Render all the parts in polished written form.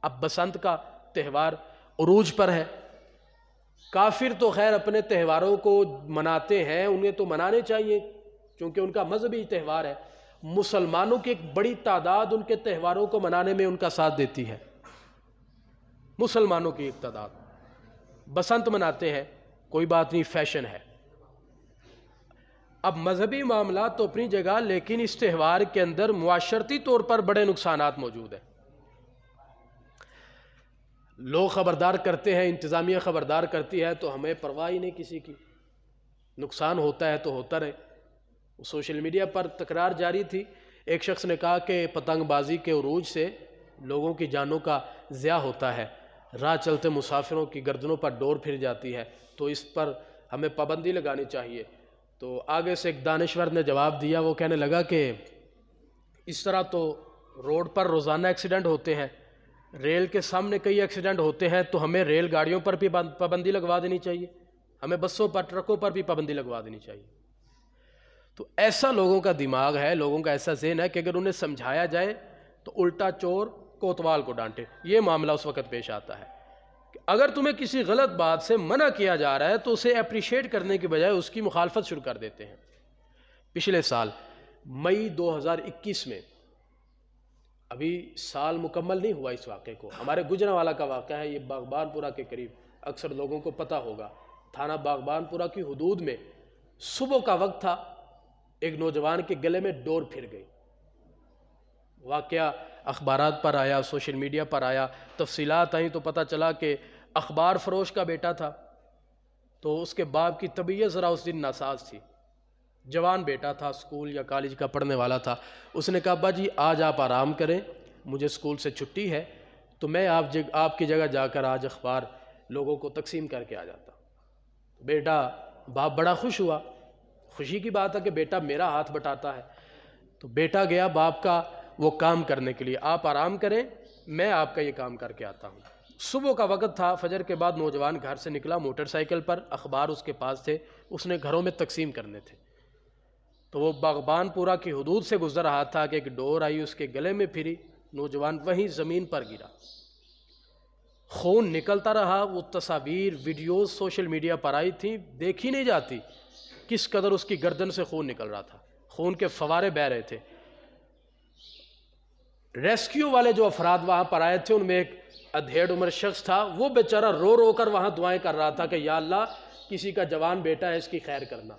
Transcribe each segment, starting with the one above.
اب بسنت کا تہوار عروج پر ہے. کافر تو خیر اپنے تہواروں کو مناتے ہیں, انہیں تو منانے چاہیے کیونکہ ان کا مذہبی تہوار ہے. مسلمانوں کی ایک بڑی تعداد ان کے تہواروں کو منانے میں ان کا ساتھ دیتی ہے. مسلمانوں کی ایک تعداد بسنت مناتے ہیں, کوئی بات نہیں, فیشن ہے. اب مذہبی معاملات تو اپنی جگہ, لیکن اس تہوار کے اندر معاشرتی طور پر بڑے نقصانات موجود ہیں. لوگ خبردار کرتے ہیں, انتظامیہ خبردار کرتی ہے تو ہمیں پرواہ ہی نہیں کسی کی. نقصان ہوتا ہے تو ہوتا رہے. سوشل میڈیا پر تکرار جاری تھی, ایک شخص نے کہا کہ پتنگ بازی کے عروج سے لوگوں کی جانوں کا ضیاع ہوتا ہے, راہ چلتے مسافروں کی گردنوں پر ڈور پھر جاتی ہے, تو اس پر ہمیں پابندی لگانی چاہیے. تو آگے سے ایک دانشور نے جواب دیا, وہ کہنے لگا کہ اس طرح تو روڈ پر روزانہ ایکسیڈنٹ ہوتے ہیں, ریل کے سامنے کئی ایکسیڈنٹ ہوتے ہیں, تو ہمیں ریل گاڑیوں پر بھی پابندی لگوا دینی چاہیے, ہمیں بسوں پر, ٹرکوں پر بھی پابندی لگوا دینی چاہیے. تو ایسا لوگوں کا دماغ ہے, لوگوں کا ایسا ذہن ہے کہ اگر انہیں سمجھایا جائے تو الٹا چور کوتوال کو ڈانٹے. یہ معاملہ اس وقت پیش آتا ہے کہ اگر تمہیں کسی غلط بات سے منع کیا جا رہا ہے تو اسے اپریشیٹ کرنے کی بجائے اس کی مخالفت شروع کر دیتے ہیں. پچھلے سال مئی 2021 میں, ابھی سال مکمل نہیں ہوا اس واقعے کو, ہمارے گجرانوالہ کا واقعہ ہے, یہ باغبان پورہ کے قریب, اکثر لوگوں کو پتہ ہوگا, تھانہ باغبان پورہ کی حدود میں صبح کا وقت تھا, ایک نوجوان کے گلے میں ڈور پھر گئی. واقعہ اخبارات پر آیا, سوشل میڈیا پر آیا, تفصیلات آئیں تو پتہ چلا کہ اخبار فروش کا بیٹا تھا, تو اس کے باپ کی طبیعت ذرا اس دن ناساز تھی. جوان بیٹا تھا, اسکول یا کالج کا پڑھنے والا تھا. اس نے کہا ابا جی آج آپ آرام کریں, مجھے اسکول سے چھٹی ہے, تو میں آپ کی جگہ جا کر آج اخبار لوگوں کو تقسیم کر کے آ جاتا. بیٹا, باپ بڑا خوش ہوا, خوشی کی بات ہے کہ بیٹا میرا ہاتھ بٹاتا ہے. تو بیٹا گیا باپ کا وہ کام کرنے کے لیے, آپ آرام کریں, میں آپ کا یہ کام کر کے آتا ہوں. صبح کا وقت تھا, فجر کے بعد نوجوان گھر سے نکلا موٹر سائیکل پر, اخبار اس کے پاس تھے, اس نے گھروں میں تقسیم کرنے تھے. تو وہ باغبان پورہ کی حدود سے گزر رہا تھا کہ ایک ڈور آئی, اس کے گلے میں پھری, نوجوان وہیں زمین پر گرا, خون نکلتا رہا. وہ تصاویر ویڈیوز سوشل میڈیا پر آئی تھیں, دیکھی نہیں جاتی کس قدر اس کی گردن سے خون نکل رہا تھا, خون کے فوارے بہہ رہے تھے. ریسکیو والے جو افراد وہاں پر آئے تھے ان میں ایک ادھیڑ عمر شخص تھا, وہ بیچارہ رو رو کر وہاں دعائیں کر رہا تھا کہ یا اللہ کسی کا جوان بیٹا ہے, اس کی خیر کرنا.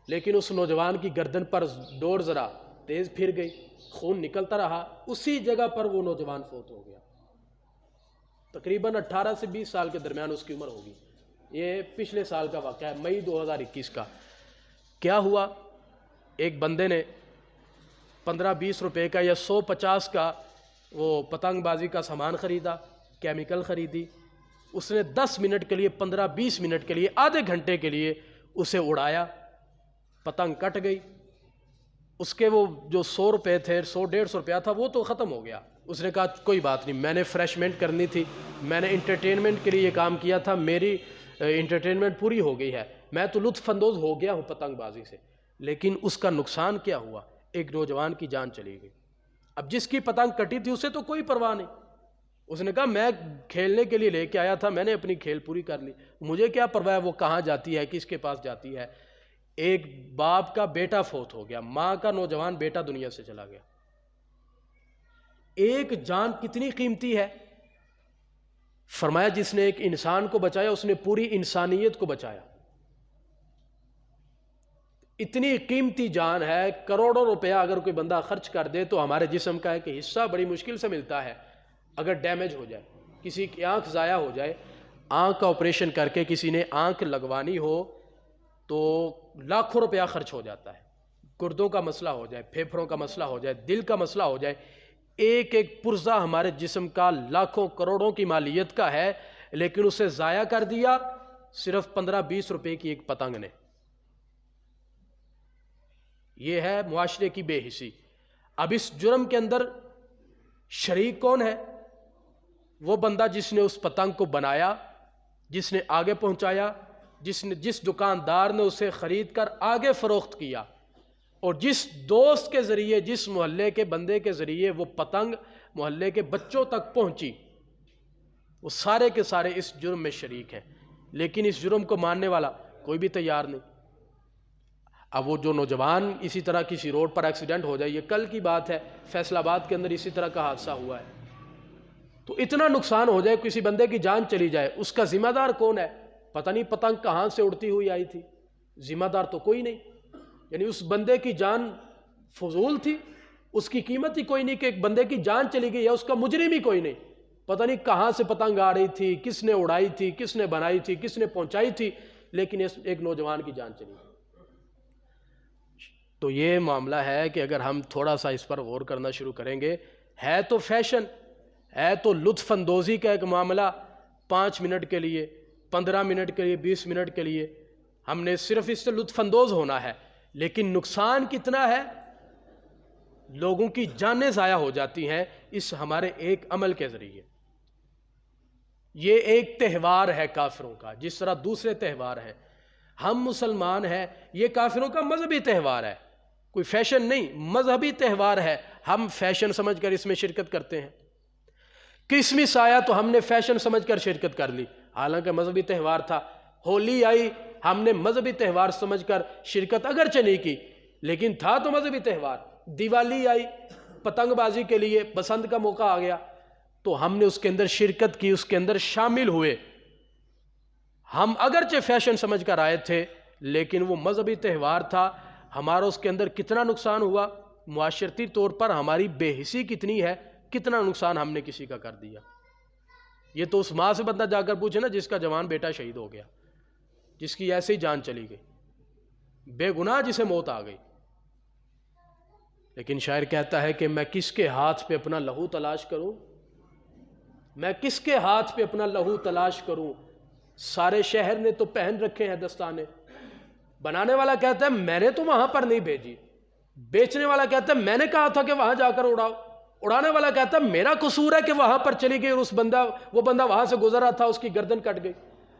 لیکن اس نوجوان کی گردن پر ڈور ذرا تیز پھر گئی, خون نکلتا رہا, اسی جگہ پر وہ نوجوان فوت ہو گیا. تقریباً 18 سے 20 سال کے درمیان اس کی عمر ہوگی. یہ پچھلے سال کا واقعہ ہے, مئی 2021 کا. کیا ہوا, ایک بندے نے 15-20 روپے کا یا 150 کا وہ پتنگ بازی کا سامان خریدا, کیمیکل خریدی, اس نے 10 منٹ کے لیے, 15-20 منٹ کے لیے, آدھے گھنٹے کے لیے اسے اڑایا, پتنگ کٹ گئی. اس کے وہ جو 100 روپے تھے, 100-150 روپیہ تھا, وہ تو ختم ہو گیا. اس نے کہا کوئی بات نہیں, میں نے فریشمنٹ کرنی تھی, میں نے انٹرٹینمنٹ کے لیے یہ کام کیا تھا, میری انٹرٹینمنٹ پوری ہو گئی ہے, میں تو لطف اندوز ہو گیا ہوں پتنگ بازی سے. لیکن اس کا نقصان کیا ہوا, ایک نوجوان کی جان چلی گئی. اب جس کی پتنگ کٹی تھی اسے تو کوئی پرواہ نہیں, اس نے کہا میں کھیلنے کے لیے لے کے آیا تھا, میں نے اپنی کھیل پوری کر لی, مجھے کیا پرواہ ہے وہ کہاں جاتی ہے, کس کے پاس جاتی ہے. ایک باپ کا بیٹا فوت ہو گیا, ماں کا نوجوان بیٹا دنیا سے چلا گیا. ایک جان کتنی قیمتی ہے. فرمایا جس نے ایک انسان کو بچایا اس نے پوری انسانیت کو بچایا. اتنی قیمتی جان ہے, کروڑوں روپیہ اگر کوئی بندہ خرچ کر دے تو ہمارے جسم کا ایک حصہ بڑی مشکل سے ملتا ہے. اگر ڈیمیج ہو جائے, کسی کی آنکھ ضائع ہو جائے, آنکھ کا آپریشن کر کے کسی نے آنکھ لگوانی ہو تو لاکھوں روپیہ خرچ ہو جاتا ہے. گردوں کا مسئلہ ہو جائے, پھیپھڑوں کا مسئلہ ہو جائے, دل کا مسئلہ ہو جائے, ایک ایک پرزہ ہمارے جسم کا لاکھوں کروڑوں کی مالیت کا ہے, لیکن اسے ضائع کر دیا صرف 15-20 روپے کی ایک پتنگ نے. یہ ہے معاشرے کی بے حسی. اب اس جرم کے اندر شریک کون ہے؟ وہ بندہ جس نے اس پتنگ کو بنایا, جس نے آگے پہنچایا, جس دکاندار نے اسے خرید کر آگے فروخت کیا, اور جس دوست کے ذریعے، جس محلے کے بندے کے ذریعے وہ پتنگ محلے کے بچوں تک پہنچی، وہ سارے کے سارے اس جرم میں شریک ہیں، لیکن اس جرم کو ماننے والا کوئی بھی تیار نہیں۔ اب وہ جو نوجوان اسی طرح کسی روڈ پر ایکسیڈنٹ ہو جائے، یہ کل کی بات ہے، فیصل آباد کے اندر اسی طرح کا حادثہ ہوا ہے، تو اتنا نقصان ہو جائے، کسی بندے کی جان چلی جائے، اس کا ذمہ دار کون ہے؟ پتہ نہیں پتنگ کہاں سے اڑتی ہوئی آئی تھی، ذمہ دار تو کوئی نہیں۔ یعنی اس بندے کی جان فضول تھی، اس کی قیمت ہی کوئی نہیں کہ ایک بندے کی جان چلی گئی، یا اس کا مجرم ہی کوئی نہیں، پتہ نہیں کہاں سے پتنگ آ رہی تھی، کس نے اڑائی تھی، کس نے بنائی تھی، کس نے پہنچائی تھی، لیکن ایک نوجوان کی جان چلی گئی۔ تو یہ معاملہ ہے کہ اگر ہم تھوڑا سا اس پر غور کرنا شروع کریں گے، ہے تو فیشن، ہے تو لطف اندوزی کا ایک معاملہ، 5 منٹ کے لیے، 15 منٹ کے لیے، 20 منٹ کے لیے ہم نے صرف اس سے لطف اندوز ہونا ہے، لیکن نقصان کتنا ہے؟ لوگوں کی جانیں ضائع ہو جاتی ہیں اس ہمارے ایک عمل کے ذریعے۔ یہ ایک تہوار ہے کافروں کا، جس طرح دوسرے تہوار ہیں۔ ہم مسلمان ہیں، یہ کافروں کا مذہبی تہوار ہے، کوئی فیشن نہیں، مذہبی تہوار ہے، ہم فیشن سمجھ کر اس میں شرکت کرتے ہیں۔ کرسمس آیا تو ہم نے فیشن سمجھ کر شرکت کر لی، حالانکہ مذہبی تہوار تھا۔ ہولی آئی، ہم نے مذہبی تہوار سمجھ کر شرکت اگرچہ نہیں کی، لیکن تھا تو مذہبی تہوار۔ دیوالی آئی، پتنگ بازی کے لیے بسنت کا موقع آ گیا، تو ہم نے اس کے اندر شرکت کی، اس کے اندر شامل ہوئے۔ ہم اگرچہ فیشن سمجھ کر آئے تھے، لیکن وہ مذہبی تہوار تھا، ہمارا اس کے اندر کتنا نقصان ہوا، معاشرتی طور پر ہماری بے حسی کتنی ہے، کتنا نقصان ہم نے کسی کا کر دیا۔ یہ تو اس ماں سے بندہ جا کر پوچھے نا جس کا جوان بیٹا شہید ہو گیا، جس کی ایسے ہی جان چلی گئی، بے گناہ جسے موت آ گئی، لیکن شاعر کہتا ہے کہ میں کس کے ہاتھ پہ اپنا لہو تلاش کروں، میں کس کے ہاتھ پہ اپنا لہو تلاش کروں، سارے شہر نے تو پہن رکھے ہیں دستانے۔ بنانے والا کہتا ہے میں نے تو وہاں پر نہیں بھیجی، بیچنے والا کہتا ہے میں نے کہا تھا کہ وہاں جا کر اڑاؤ، اڑانے والا کہتا ہے میرا قصور ہے کہ وہاں پر چلی گئی اور وہ بندہ وہاں سے گزر رہا تھا، اس کی گردن کٹ گئی۔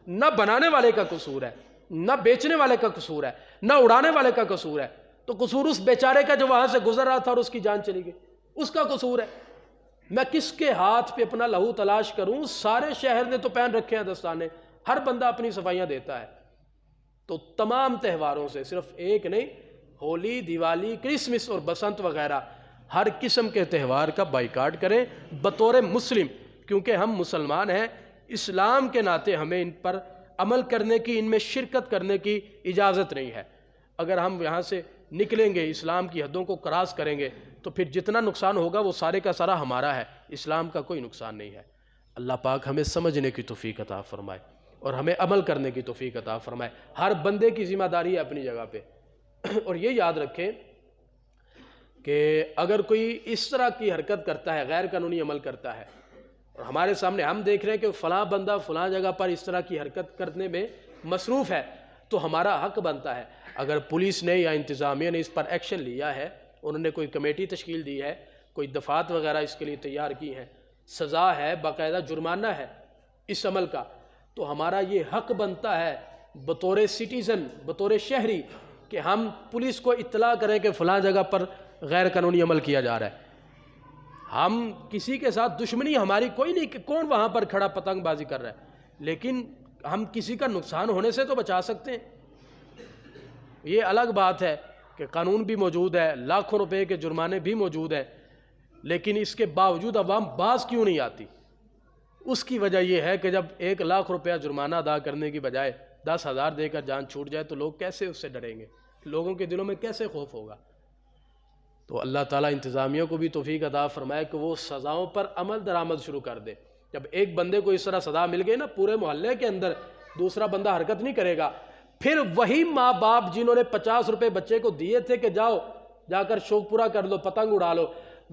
نہ بنانے والے کا قصور ہے، نہ بیچنے والے کا قصور ہے، نہ اڑانے والے کا قصور ہے، تو قصور اس بیچارے کا جو وہاں سے گزر رہا تھا اور اس کی جان چلی گئی، اس کا قصور ہے۔ میں کس کے ہاتھ پہ اپنا لہو تلاش کروں، سارے شہر نے تو پہن رکھے ہیں دستانے، ہر بندہ اپنی صفائیاں دیتا ہے۔ تو تمام تہواروں سے، صرف ایک نہیں، ہولی، دیوالی، کرسمس اور بسنت وغیرہ، ہر قسم کے تہوار کا بائیکاٹ کریں بطور مسلم، کیونکہ ہم مسلمان ہیں، اسلام کے ناطے ہمیں ان پر عمل کرنے کی، ان میں شرکت کرنے کی اجازت نہیں ہے۔ اگر ہم یہاں سے نکلیں گے، اسلام کی حدوں کو کراس کریں گے، تو پھر جتنا نقصان ہوگا وہ سارے کا سارا ہمارا ہے، اسلام کا کوئی نقصان نہیں ہے۔ اللہ پاک ہمیں سمجھنے کی توفیق عطا فرمائے اور ہمیں عمل کرنے کی توفیق عطا فرمائے۔ ہر بندے کی ذمہ داری ہے اپنی جگہ پہ، اور یہ یاد رکھیں کہ اگر کوئی اس طرح کی حرکت کرتا ہے، غیر قانونی عمل کرتا ہے، اور ہمارے سامنے ہم دیکھ رہے ہیں کہ فلاں بندہ فلاں جگہ پر اس طرح کی حرکت کرنے میں مصروف ہے، تو ہمارا حق بنتا ہے، اگر پولیس نے یا انتظامیہ نے اس پر ایکشن لیا ہے، انہوں نے کوئی کمیٹی تشکیل دی ہے، کوئی دفعات وغیرہ اس کے لیے تیار کی ہیں، سزا ہے، باقاعدہ جرمانہ ہے اس عمل کا، تو ہمارا یہ حق بنتا ہے بطور سٹیزن، بطور شہری، کہ ہم پولیس کو اطلاع کریں کہ فلاں جگہ پر غیر قانونی عمل کیا جا رہا ہے۔ ہم کسی کے ساتھ دشمنی ہماری کوئی نہیں کہ کون وہاں پر کھڑا پتنگ بازی کر رہا ہے، لیکن ہم کسی کا نقصان ہونے سے تو بچا سکتے ہیں۔ یہ الگ بات ہے کہ قانون بھی موجود ہے، لاکھوں روپے کے جرمانے بھی موجود ہیں، لیکن اس کے باوجود عوام باز کیوں نہیں آتی؟ اس کی وجہ یہ ہے کہ جب 1 لاکھ روپیہ جرمانہ ادا کرنے کی بجائے 10,000 دے کر جان چھوٹ جائے تو لوگ کیسے اس سے ڈریں گے؟ لوگوں کے دلوں میں کیسے خوف ہوگا؟ تو اللہ تعالیٰ انتظامیہ کو بھی توفیق عطا فرمائے کہ وہ سزاؤں پر عمل درآمد شروع کر دے۔ جب ایک بندے کو اس طرح سزا مل گئی نا، پورے محلے کے اندر دوسرا بندہ حرکت نہیں کرے گا، پھر وہی ماں باپ جنہوں نے 50 روپے بچے کو دیے تھے کہ جاؤ جا کر شوق پورا کر لو، پتنگ اڑا لو،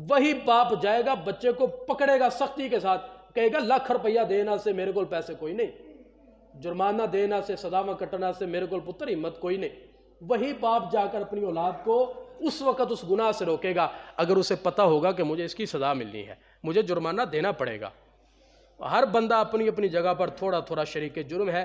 وہی باپ جائے گا، بچے کو پکڑے گا سختی کے ساتھ، کہے گا 1 لاکھ روپیہ دینا سے میرے کو پیسے کوئی نہیں، جرمانہ دینا سے، سزاواں کٹنا سے میرے کو پتر ہمت کوئی نہیں۔ وہی باپ جا کر اپنی اولاد کو اس وقت اس گناہ سے روکے گا اگر اسے پتہ ہوگا کہ مجھے اس کی سزا ملنی ہے، مجھے جرمانہ دینا پڑے گا۔ ہر بندہ اپنی اپنی جگہ پر تھوڑا تھوڑا شریک جرم ہے۔